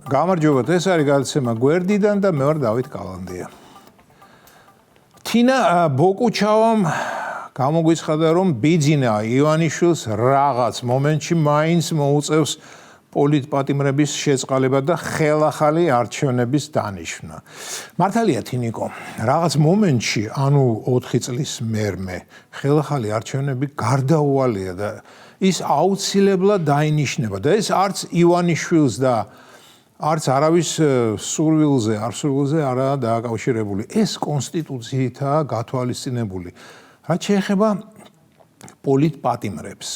გამარჯობათ, ეს არის გადაცემა გვერდიდან და მე ვარ დავით კალანდია. თინა ბოკუჩავამ გამოგვიცხადა, რომ ბიძინა ივანიშვილს რაღაც მომენტში მაინც მოუწევს პოლიტპატიმრების შეწყალება და ხელახალი არჩევნების დანიშვნა. მართალია თინიკო, რაღაც მომენტში, ანუ 4 წლის მერმე, ხელახალი არჩევნები გარდაუვალია და ის აუცილებლად დაინიშნება და ეს არც ივანიშვილს და არც არავის სურვილზე არაა დააკავშირებული. ეს კონსტიტუციითაა გათვალისწინებული. რაც შეეხება პოლიტპატიმრებს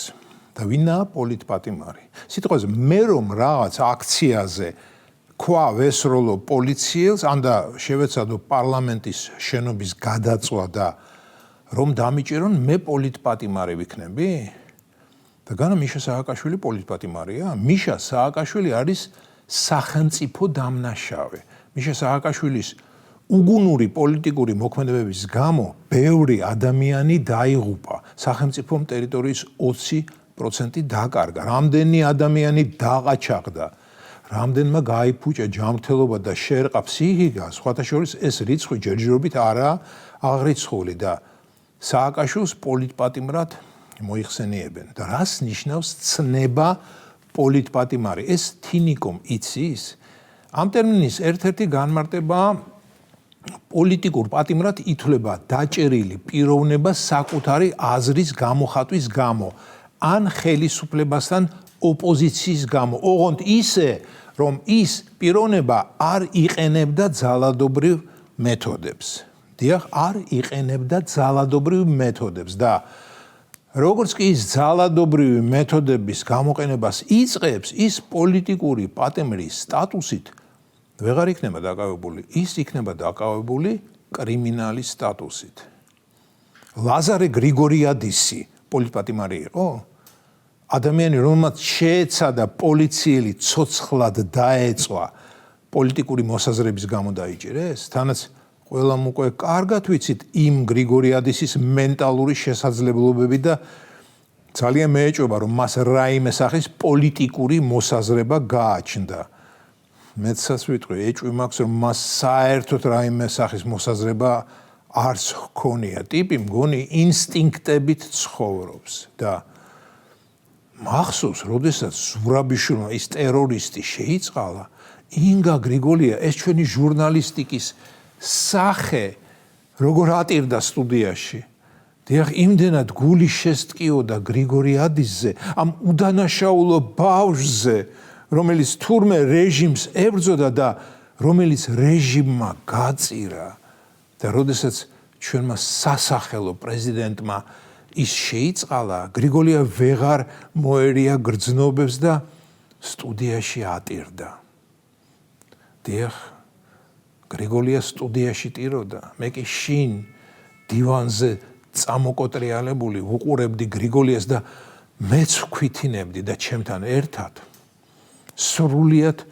და ვინაა პოლიტპატიმარი. სიტყვაზე მე რომ რაღაც აქციაზე ქვა ვესროლო პოლიციელს, ანდა შევეცადო პარლამენტის შენობის გადაწვა და რომ დამიჭირონ მე პოლიტპატიმარი ვიქნები? და განა მიშა სააკაშვილი პოლიტპატიმარია? მიშა სააკაშვილი არის სახელმწიფო დამნაშავე. მიშა სააკაშვილის უგუნური პოლიტიკური მოქმედებების გამო ბევრი ადამიანი დაიღუპა. სახელმწიფომ ტერიტორიის 20% დაკარგა. რამდენი ადამიანი დაყაჩაღდა. რამდენმა გაიფუჭა ჯანმრთელობა და შეერყა ფსიქიკა. სხვათა შორის ეს რიცხვი ჯერჯერობით არაა აღრიცხული და სააკაშვილს პოლიტპატიმრად მოიხსენიებენ. და რას ნიშნავს ცნება პოლიტპატიმარი? ეს თინიკომ იცის? ამ ტერმინის ერთ-ერთი განმარტება პოლიტიკურ პატიმრად ითვლება დაჭერილი პიროვნება საკუთარი აზრის გამოხატვის გამო ან ხელისუფლებასთან ოპოზიციის გამო. ოღონდ ისე, რომ ის პიროვნება არ იყენებდა ძალადობრივ მეთოდებს. დიახ, არ იყენებდა ძალადობრივ მეთოდებს და როგორც კი ის ძალადობრივი მეთოდების გამოყენებას იწყებს, ის პოლიტიკური პატიმრის სტატუსით ვეღარ იქნება დაკავებული, ის იქნება დაკავებული კრიმინალის სტატუსით. ლაზარე გრიგორიადისი პოლიტპატიმარი იყო? ადამიანი, რომელმაც შეეცადა პოლიციელი ცოცხლად დაეწვა, პოლიტიკური მოსაზრების გამო დაიჭირეს? თანაც ყველამ უკვე კარგად ვიცით იმ გრიგორიადისის მენტალური შესაძლებლობები და ძალიან მეეჭვება, რომ მას რაიმე სახის პოლიტიკური მოსაზრება გააჩნდა. მეცაც ვიტყვი, ეჭვი მაქვს, რომ მას საერთოდ რაიმე სახის მოსაზრება არც ჰქონია. ტიპი მგონი ინსტინქტებით ცხოვრობს და მახსოვს, როდესაც ზურაბიშვილმა ის ტერორისტი შეიწყალა, ინგა გრიგოლია, ეს ჩვენი ჟურნალისტიკის სახე როგორ ატირდა სტუდიაში. დიახ, იმდენად გული შესტკიოდა გრიგორიადისზე, ამ უდანაშაულო ბავშვზე, რომელიც თურმე რეჟიმს ებრძოდა და რომელიც რეჟიმმა გაწირა. და როდესაც ჩვენმა სასახელო პრეზიდენტმა ის შეიწყალა, გრიგოლია ვეღარ მოერია გრძნობებს და სტუდიაში ატირდა. დიახ, გრიგოლია სტუდიაში ტიროდა, მე კი შინ დივანზე წამოკოტრიალებული ვუყურებდი გრიგოლიას და მეც ვქვითინებდი და ჩემთან ერთად სრულიად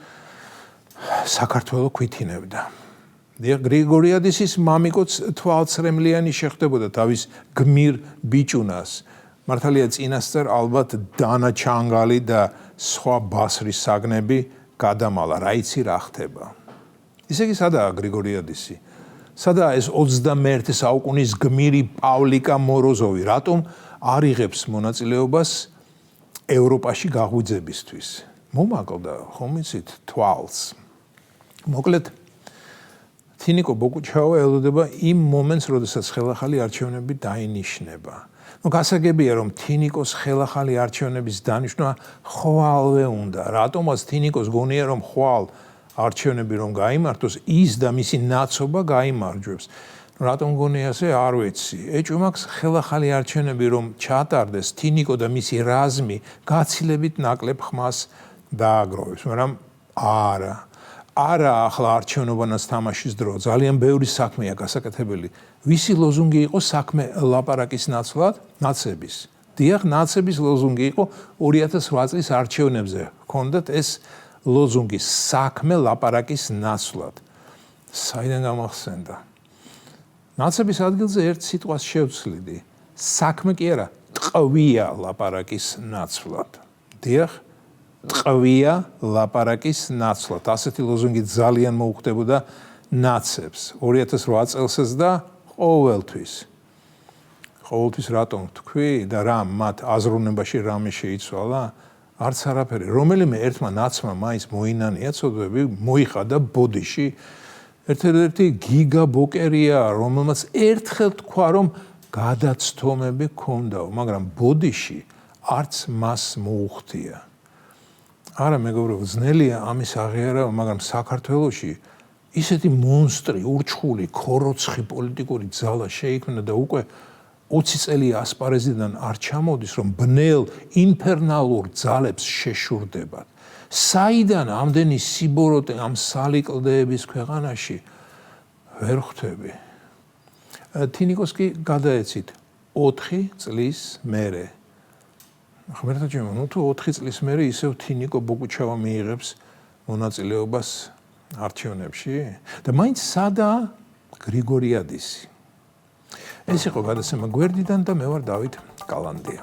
საქართველო ქვითინებდა. დიახ, გრიგორიადისის მამიკოც თვალცრემლიანი შეხვდებოდა თავის გმირ ბიჭუნას. მართალია წინასწარ ალბათ დანა ჩანგალი და სხვა ბასრის საგნები გადამალა, რა იცი რა ხდება. ისე კი სადაა გრიგორიადისი? სადაა ეს 21 საუკუნის გმირი პავლიკა მოროზოვი? რატომ არ იღებს მონაწილეობას ევროპაში გაღვიძებისთვის? მომაკლდა, ხომ იცით, თვალს. მოკლედ, თინიკო ბოკუჩავა ელოდება იმ მომენტს, როდესაც ხელახალი არჩევნები დაინიშნება. გასაგებია, რომ თინიკოს ხელახალი არჩევნების დანიშვნა ხვალვე უნდა. რატომაც თინიკოს გონია, რომ ხვალ არჩევნები რომ გაიმართოს, ის და მისი ნაცობა გაიმარჯვებს. რატომ გონია ასე? არ ვიცი. ეჭვი მაქვს, ხელახალი არჩევნები რომ ჩატარდეს, თინიკო და მისი რაზმი გაცილებით ნაკლებ ხმას დააგროვებს, მაგრამ არა ახლა არჩევნობანაც თამაშის დრო. ძალიან ბევრი საქმეა გასაკეთებელი. ვისი ლოზუნგი იყო საქმე ლაპარაკის ნაცების? დიახ, ნაცების ლოზუნგი იყო 2008 წლის არჩევნებზე. ჰქონდათ ეს ლოზუნგი საქმე ლაპარაკის ნაცვლად. საიდან გამახსენდა? ნაცების ადგილზე ერთ სიტყვას შევცვლიდი. საქმე კი არა, ტყვია ლაპარაკის ნაცვლად. დიახ, ტყვია ლაპარაკის ნაცვლად. ასეთი ლოზუნგი ძალიან მოუხდებოდა ნაცებს 2008 წელსაც და ყოველთვის რატომ თქვი და რა მათ აზროვნებაში რამე შეიცვალა? არც არაფერი. რომელიმე ერთმა ნაცმა მაინც მოინანია ცოდვები, მოიხადა ბოდიში. ერთ-ერთი გიგა ბოკერია, რომელმაც ერთხელ თქვა, რომ გადაცდომები ჰქონდაო, მაგრამ ბოდიში არც მას მოუხდია. არა მეგობრებო, ძნელია ამის აღიარება, მაგრამ საქართველოში ისეთი მონსტრი, ურჩხული, ქოროცხი პოლიტიკური ძალა შეიქმნა და უკვე 20 წელი ასპარეზიდან არ ჩამოდის, რომ ბნელ ინფერნალურ ძალებს შეშურდებათ. საიდან ამდენი სიბოროტე ამ სალიკლდეების ქვეყანაში ვერ ხვდები. თინიკოს კი გადაეცით 4 წლის მერე. ხმერთა ჩემო, თუ 4 წლის მერე ისევ თინიკო ბოგუჩავა მიიღებს მონაწილეობას არჩევნებში და მაინც სადაა გრიგორიადისი. ეს იყო გადაცემა გვერდიდან და მე ვარ დავით კალანდია.